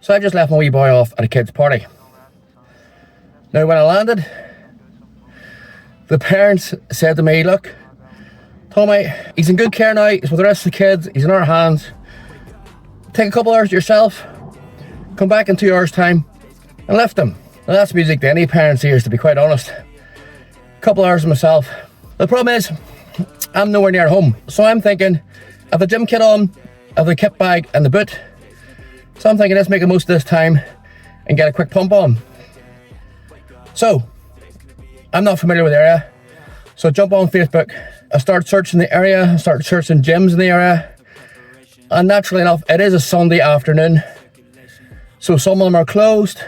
So I just left my wee boy off at a kid's party. Now when I landed, the parents said to me, look, Tommy, he's in good care now, he's with the rest of the kids, he's in our hands. Take a couple hours to yourself, come back in 2 hours time, and left him. Now that's music to any parents' ears, to be quite honest. A couple hours myself. The problem is, I'm nowhere near home. So I'm thinking, I've the gym kit on, I've the kit bag and the boot. So I'm thinking, let's make the most of this time and get a quick pump on. So, I'm not familiar with the area. So I jump on Facebook, I start searching the area, I start searching gyms in the area. And naturally enough, it is a Sunday afternoon. So some of them are closed,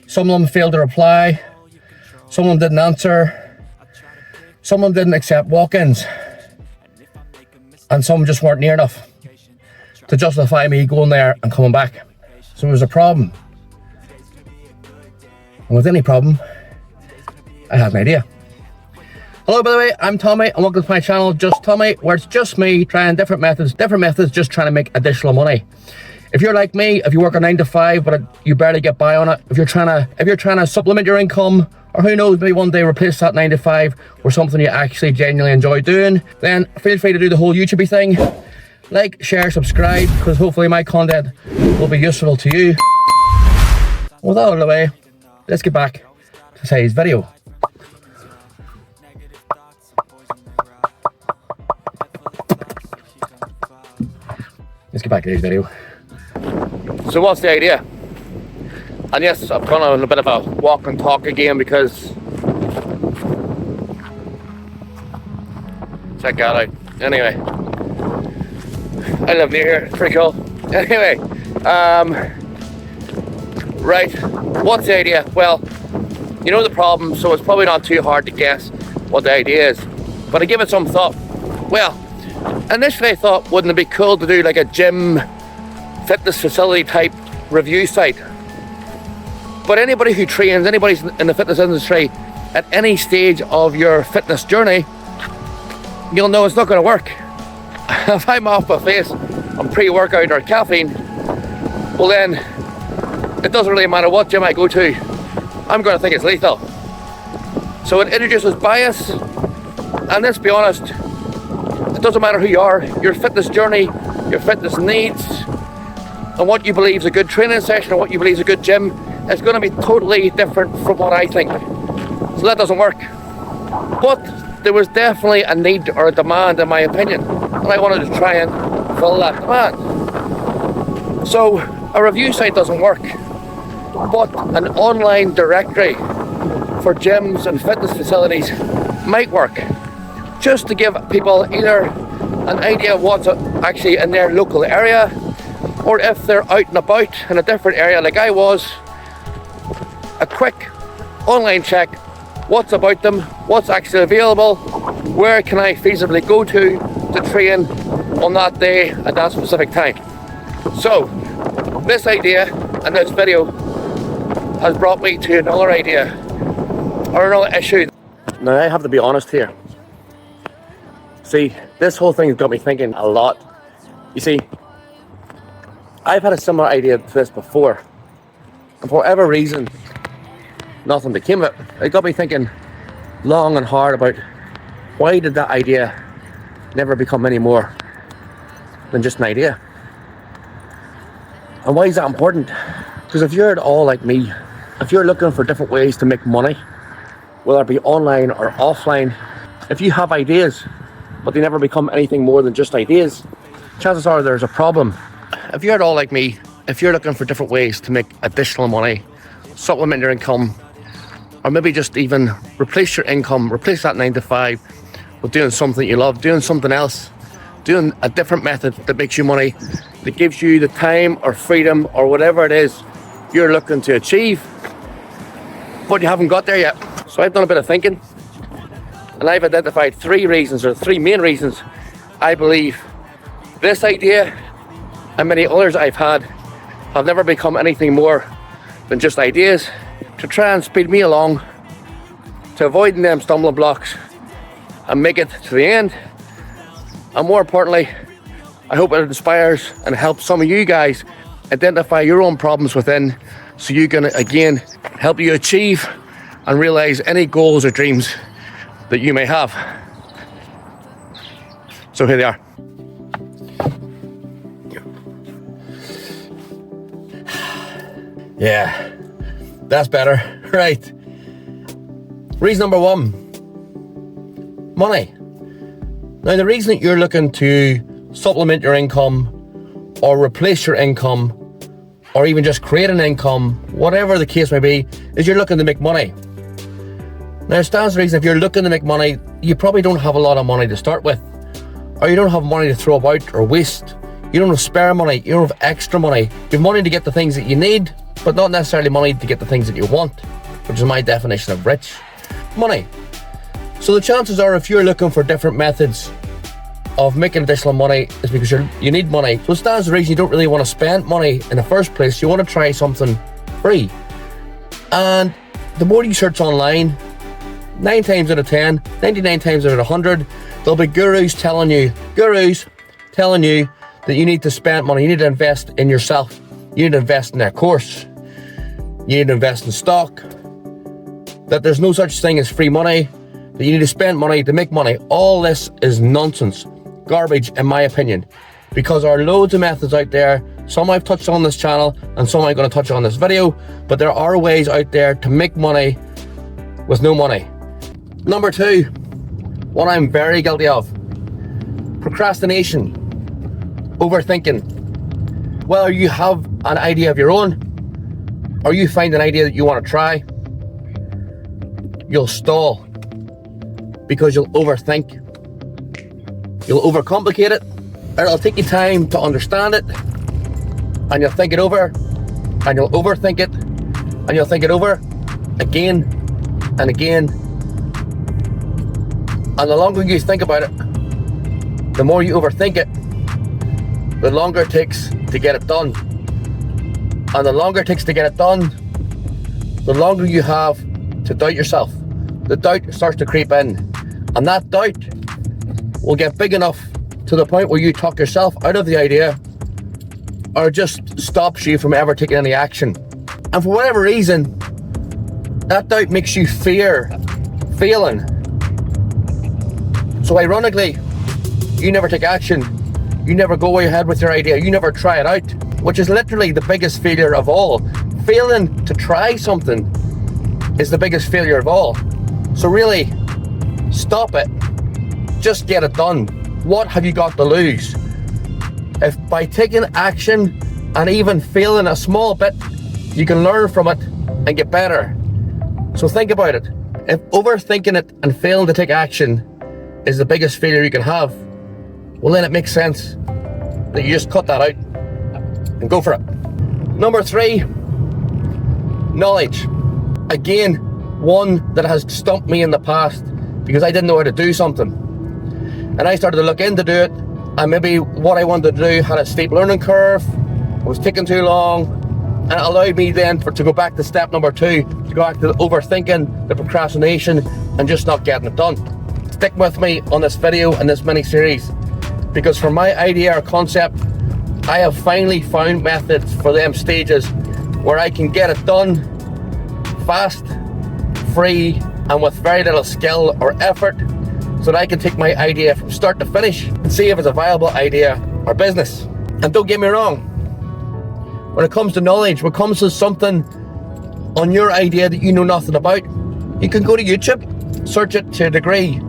some of them failed to reply, some of them didn't answer, some of them didn't accept walk-ins, and some just weren't near enough to justify me going there and coming back. So it was a problem. And with any problem, I have an idea. Hello, by the way, I'm Tommy and welcome to my channel, Just Tommy, where it's just me trying different methods, just trying to make additional money. If you're like me, if you work a 9 to 5, but you barely get by on it, if you're trying to supplement your income, or who knows, maybe one day replace that 9 to 5 with something you actually genuinely enjoy doing, then feel free to do the whole YouTube thing. Like, share, subscribe, because hopefully my content will be useful to you. With that out of the way, let's get back to today's video. Let's get back to today's video. So what's the idea? And yes, I've gone on a bit of a walk and talk again because check that out. Anyway, I live near here, it's pretty cool. Anyway, right, what's the idea? Well, you know the problem, so it's probably not too hard to guess what the idea is. But I give it some thought. Well, initially I thought, wouldn't it be cool to do like a gym fitness facility type review site? But anybody who trains, anybody in the fitness industry at any stage of your fitness journey, you'll know it's not going to work. If I'm off my face on pre-workout or caffeine, well then it doesn't really matter what gym I go to, I'm going to think it's lethal. So it introduces bias, and let's be honest, it doesn't matter who you are, your fitness journey, your fitness needs, and what you believe is a good training session or what you believe is a good gym is going to be totally different from what I think. So that doesn't work. But there was definitely a need or a demand, in my opinion, and I wanted to try and fill that demand. So a review site doesn't work, but an online directory for gyms and fitness facilities might work, just to give people either an idea of what's actually in their local area, or if they're out and about in a different area like I was, a quick online check, what's about them, what's actually available, where can I feasibly go to train on that day at that specific time. So this idea and this video has brought me to another idea or another issue. Now I have to be honest here. See, this whole thing has got me thinking a lot. You see, I've had a similar idea to this before, and for whatever reason, nothing became of it. It got me thinking long and hard about why did that idea never become any more than just an idea? And why is that important? Because if you're at all like me, if you're looking for different ways to make money, whether it be online or offline, if you have ideas but they never become anything more than just ideas, chances are there's a problem. If you're at all like me, if you're looking for different ways to make additional money, supplement your income, or maybe just even replace your income, replace that 9 to 5 with doing something you love, doing something else, doing a different method that makes you money, that gives you the time or freedom or whatever it is you're looking to achieve, but you haven't got there yet. So I've done a bit of thinking, and I've identified three main reasons I believe this idea and many others I've had have never become anything more than just ideas, to try and speed me along to avoiding them stumbling blocks and make it to the end. And more importantly, I hope it inspires and helps some of you guys Identify your own problems within, so you can again help you achieve and realize any goals or dreams that you may have. So here they are. Yeah, that's better. Right. Reason number one, money. Now, the reason that you're looking to supplement your income or replace your income or even just create an income, whatever the case may be, is you're looking to make money. Now, it stands to reason if you're looking to make money, you probably don't have a lot of money to start with, or you don't have money to throw about or waste. You don't have spare money, you don't have extra money. You have money to get the things that you need, but not necessarily money to get the things that you want, which is my definition of rich. Money. So the chances are, if you're looking for different methods of making additional money, is because you need money. So it stands to reason you don't really want to spend money in the first place. You want to try something free. And the more you search online, 9 times out of 10, 99 times out of 100, there'll be gurus telling you that you need to spend money, you need to invest in yourself, you need to invest in their course, you need to invest in stock, that there's no such thing as free money, that you need to spend money to make money. All this is nonsense, garbage in my opinion, because there are loads of methods out there. Some I've touched on this channel and some I'm going to touch on this video, but there are ways out there to make money with no money. Number 2, what I'm very guilty of, procrastination, overthinking. Whether you have an idea of your own or you find an idea that you want to try, you'll stall because you'll overthink. You'll overcomplicate it, or it'll take you time to understand it, and you'll think it over, and you'll overthink it, and you'll think it over again and again. And the longer you think about it, the more you overthink it, the longer it takes to get it done. And the longer it takes to get it done, the longer you have to doubt yourself. The doubt starts to creep in. And that doubt will get big enough to the point where you talk yourself out of the idea, or just stops you from ever taking any action. And for whatever reason, that doubt makes you fear failing. So ironically, you never take action. You never go ahead with your idea. You never try it out, which is literally the biggest failure of all. Failing to try something is the biggest failure of all. So really, stop it. Just get it done. What have you got to lose? If by taking action and even failing a small bit, you can learn from it and get better. So think about it. If overthinking it and failing to take action is the biggest failure you can have, well then it makes sense that you just cut that out and go for it. Number 3, knowledge. Again, one that has stumped me in the past because I didn't know how to do something. And I started to look into do it, and maybe what I wanted to do had a steep learning curve, it was taking too long, and it allowed me then to go back to step number 2, to go back to the overthinking, the procrastination, and just not getting it done. Stick with me on this video and this mini series, because for my idea or concept, I have finally found methods for them stages where I can get it done fast, free, and with very little skill or effort, so that I can take my idea from start to finish and see if it's a viable idea or business. And don't get me wrong, when it comes to knowledge, when it comes to something on your idea that you know nothing about, you can go to YouTube, search it to a degree.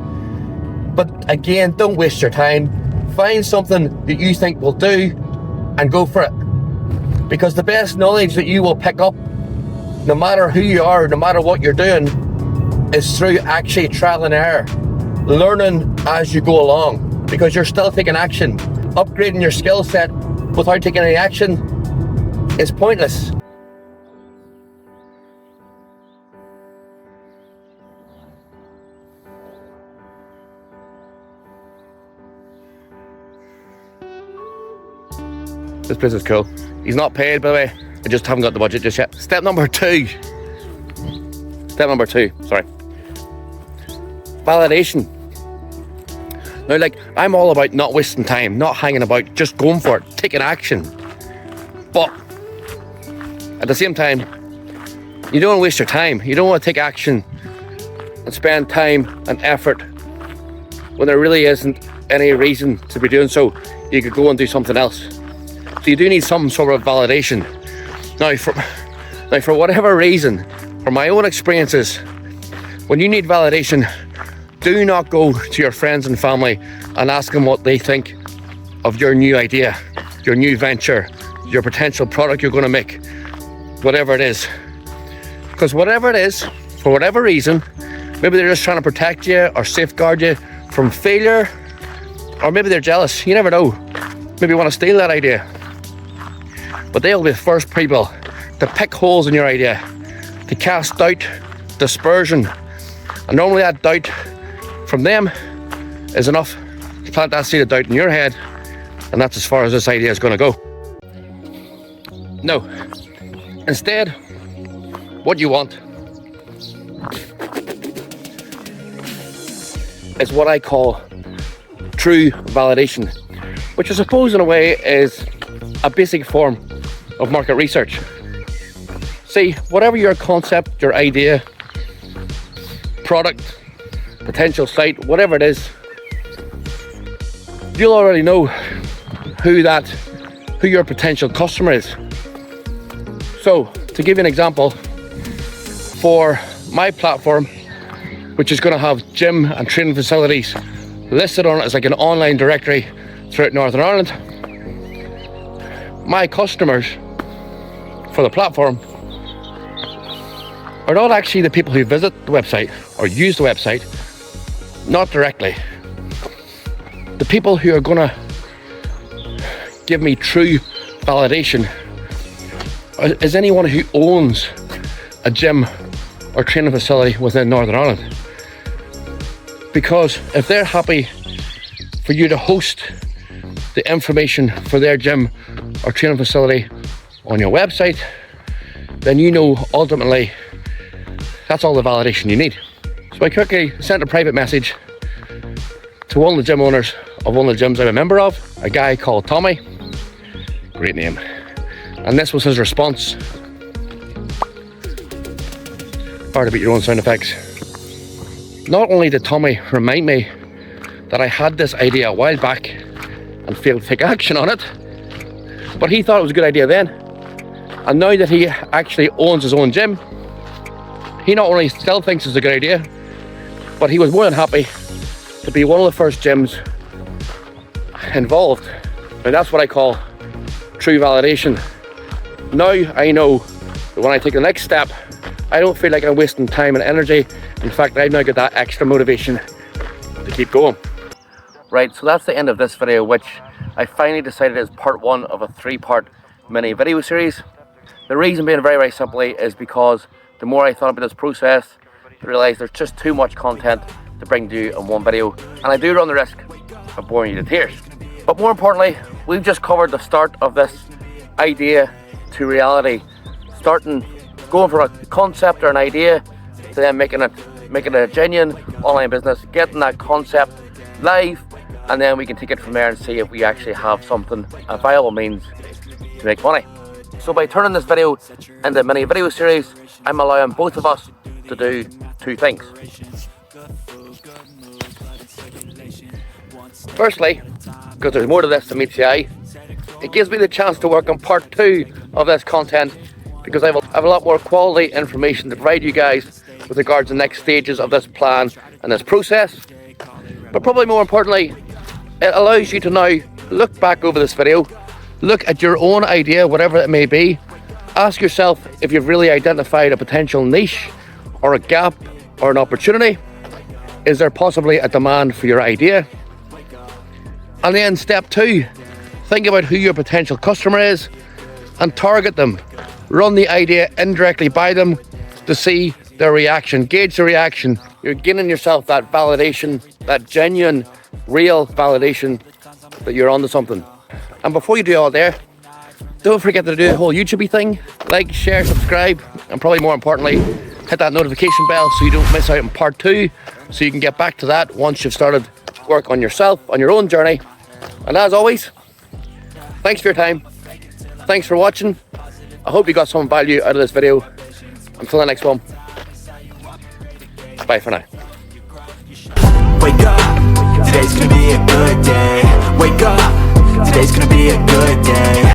But again, don't waste your time. Find something that you think will do and go for it. Because the best knowledge that you will pick up, no matter who you are, no matter what you're doing, is through actually trial and error, learning as you go along, because you're still taking action. Upgrading your skill set without taking any action is pointless. This place is cool. He's not paid, by the way. I just haven't got the budget just yet. Step number 2, sorry. Validation. Now, like, I'm all about not wasting time, not hanging about, just going for it, taking action. But At the same time, you don't want to waste your time. You don't want to take action and spend time and effort when there really isn't any reason to be doing so. You could go and do something else. So you do need some sort of validation. Now for whatever reason, from my own experiences, when you need validation, do not go to your friends and family and ask them what they think of your new idea, your new venture, your potential product you're going to make, whatever it is. Because whatever it is, for whatever reason, maybe they're just trying to protect you or safeguard you from failure, or maybe they're jealous. You never know. Maybe want to steal that idea. But they'll be the first people to pick holes in your idea, to cast doubt, dispersion. And normally that doubt from them is enough to plant that seed of doubt in your head, and that's as far as this idea is going to go. No. Instead, what you want is what I call true validation, which I suppose in a way is a basic form of market research. See, whatever your concept, your idea, product, potential site, whatever it is, you'll already know who your potential customer is. So, to give you an example, for my platform, which is going to have gym and training facilities listed on it as like an online directory throughout Northern Ireland, my customers for the platform are not actually the people who visit the website or use the website, not directly. The people who are going to give me true validation is anyone who owns a gym or training facility within Northern Ireland. Because if they're happy for you to host the information for their gym or training facility on your website, then you know ultimately that's all the validation you need. So I quickly sent a private message to one of the gym owners of one of the gyms I'm a member of, a guy called Tommy. Great name. And this was his response. Hard to beat your own sound effects. Not only did Tommy remind me that I had this idea a while back and failed to take action on it, but he thought it was a good idea then. And now that he actually owns his own gym, he not only still thinks it's a good idea, but he was more than happy to be one of the first gyms involved. And that's what I call true validation. Now I know that when I take the next step, I don't feel like I'm wasting time and energy. In fact, I've now got that extra motivation to keep going. Right, so that's the end of this video, which I finally decided is part one of a 3-part mini video series. The reason being very, very simply is because the more I thought about this process, I realised there's just too much content to bring to you in one video, and I do run the risk of boring you to tears. But more importantly, we've just covered the start of this idea to reality, going from a concept or an idea to then making it a genuine online business, getting that concept live, and then we can take it from there and see if we actually have something, a viable means to make money. So by turning this video into a mini video series, I'm allowing both of us to do 2 things. Firstly, because there's more to this than meets the eye, it gives me the chance to work on part 2 of this content, because I have a lot more quality information to provide you guys with regards to the next stages of this plan and this process. But probably more importantly, it allows you to now look back over this video, look at your own idea, whatever it may be, ask yourself if you've really identified a potential niche or a gap or an opportunity. Is there possibly a demand for your idea? And then step 2, think about who your potential customer is and target them. Run the idea indirectly by them to see their reaction, gauge the reaction. You're giving yourself that validation, that genuine, real validation that you're onto something. And before you do all there, don't forget to do the whole YouTube thing. Like, share, subscribe, and probably more importantly, hit that notification bell so you don't miss out on part 2, so you can get back to that once you've started work on yourself, on your own journey. And as always, thanks for your time. Thanks for watching. I hope you got some value out of this video. Until the next one, bye for now. Wake up, today's gonna be a good day.